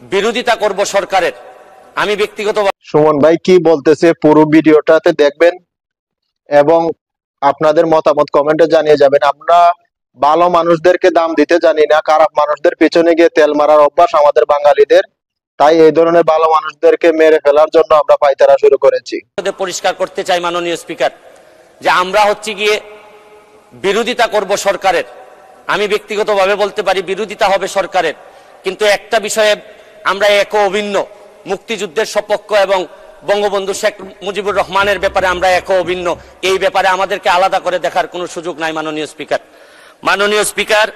বিরোধিতা করব সরকারের। আমি ব্যক্তিগতভাবে সুমন ভাই কি বলতেছে পুরো ভিডিওটাতে দেখবেন এবং আপনাদের মতামত কমেন্টে জানিয়ে যাবেন। আমরা ভালো মানুষদেরকে দাম দিতে জানি না, খারাপ মানুষদের পেছনে গিয়ে তেল মারার অভ্যাস আমাদের বাঙালিদের। তাই এই ধরনের ভালো মানুষদেরকে মেরে ফেলার জন্য আমরা পায়তারা শুরু করেছি। পরিষ্কার করতে চাই মাননীয় স্পিকার, যে আমরা হচ্ছে গিয়ে বিরোধিতা করব সরকারের। আমি ব্যক্তিগতভাবে বলতে পারি বিরোধিতা হবে সরকারের, কিন্তু একটা বিষয়ে আমরা এক অভিন্ন, মুক্তিযুদ্ধের সপক্ষ এবং বঙ্গবন্ধু শেখ মুজিবুর রহমানের ব্যাপারে আমরা এক অভিন্ন। এই ব্যাপারে আমাদেরকে আলাদা করে দেখার কোনো সুযোগ নাই মাননীয় স্পিকার। মাননীয় স্পিকার,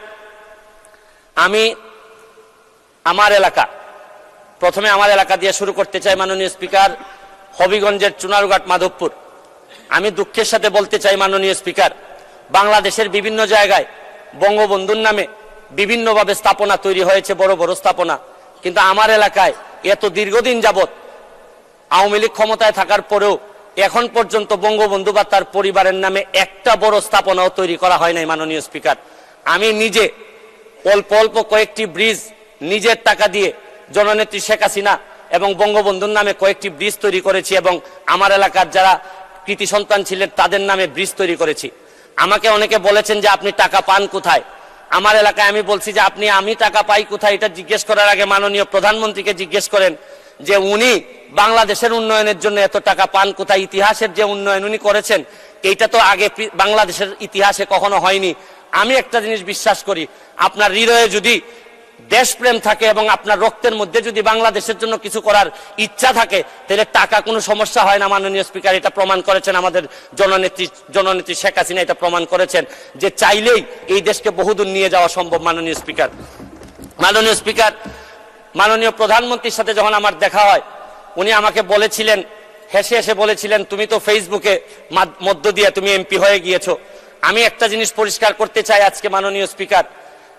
আমি প্রথমে আমার এলাকা দিয়ে শুরু করতে চাই মাননীয় স্পিকার, হবিগঞ্জের চুনারুঘাট মাধবপুর। আমি দুঃখের সাথে বলতে চাই মাননীয় স্পিকার, বাংলাদেশের বিভিন্ন জায়গায় বঙ্গবন্ধুর নামে বিভিন্নভাবে স্থাপনা তৈরি হয়েছে, বড় বড় স্থাপনা, কিন্তু আমার এলাকায় এত দীর্ঘদিন যাবৎ আওয়ামী লীগ ক্ষমতায় থাকার পরেও এখন পর্যন্ত বঙ্গবন্ধু বা তার পরিবারের নামে একটা বড় স্থাপনাও তৈরি করা হয় নাই মাননীয় স্পিকার। আমি নিজে অল্প অল্প কয়েকটি ব্রিজ নিজের টাকা দিয়ে জননেত্রী শেখ হাসিনা এবং বঙ্গবন্ধুর নামে কয়েকটি ব্রিজ তৈরি করেছি এবং আমার এলাকার যারা কৃতি সন্তান ছিলেন তাদের নামে ব্রিজ তৈরি করেছি। আমাকে অনেকে বলেছেন যে আপনি টাকা পান কোথায়। আমার এলাকায় আমি বলছি যে আমি টাকা পাই কোথায় এটা জিজ্ঞেস করার আগে মাননীয় প্রধানমন্ত্রীকে জিজ্ঞেস করেন যে উনি বাংলাদেশের উন্নয়নের জন্য এত টাকা পান কোথায়। ইতিহাসের যে উন্নয়ন উনি করেছেন এইটা তো আগে বাংলাদেশের ইতিহাসে কখনো হয়নি। আমি একটা জিনিস বিশ্বাস করি, আপনার হৃদয়ে যদি দেশপ্রেম থাকে এবং আপনার রক্তের মধ্যে যদি বাংলাদেশের জন্য কিছু করার ইচ্ছা থাকে, তাহলে টাকা কোনো সমস্যা হয় না মাননীয় স্পিকার। এটা প্রমাণ করেছেন আমাদের জননেত্রী শেখ হাসিনা, এটা প্রমাণ করেছেন যে চাইলেই এই দেশকে বহুদূর নিয়ে যাওয়া সম্ভব মাননীয় স্পিকার। মাননীয় স্পিকার, মাননীয় প্রধানমন্ত্রীর সাথে যখন আমার দেখা হয়, উনি আমাকে বলেছিলেন, হেসে হেসে বলেছিলেন, তুমি তো ফেসবুকে মধ্য দিয়ে তুমি এমপি হয়ে গিয়েছো। আমি একটা জিনিস পরিষ্কার করতে চাই আজকে মাননীয় স্পিকার,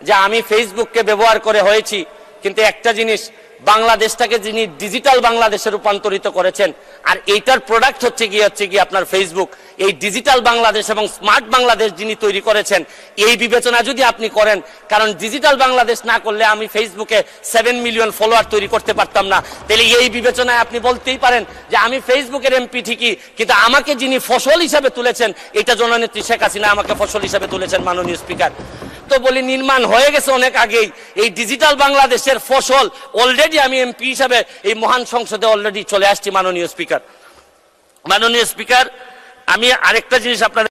যে আমি ফেসবুককে ব্যবহার করে হয়েছি, কিন্তু একটা জিনিস, বাংলাদেশটাকে যিনি ডিজিটাল বাংলাদেশে রূপান্তরিত করেছেন, আর এইটার প্রোডাক্ট হচ্ছে গিয়ে আপনার ফেসবুক। এই ডিজিটাল বাংলাদেশ এবং স্মার্ট বাংলাদেশ যিনি তৈরি করেছেন, এই বিবেচনা যদি আপনি করেন, কারণ ডিজিটাল বাংলাদেশ না করলে আমি ফেসবুকে 7 মিলিয়ন ফলোয়ার তৈরি করতে পারতাম না। তাহলে এই বিবেচনায় আপনি বলতেই পারেন যে আমি ফেসবুকের এমপি ঠিকই, কিন্তু আমাকে যিনি ফসল হিসাবে তুলেছেন, এটা জননেত্রী শেখ হাসিনা আমাকে ফসল হিসাবে তুলেছেন মাননীয় স্পিকার। তো বলি নির্মাণ হয়ে গেছে অনেক আগেই, এই ডিজিটাল বাংলাদেশের ফসল অলরেডি আমি এমপি হিসাবে এই মহান সংসদে অলরেডি চলে আসছি মাননীয় স্পিকার। মাননীয় স্পিকার, আমি আরেকটা জিনিস আপনাদের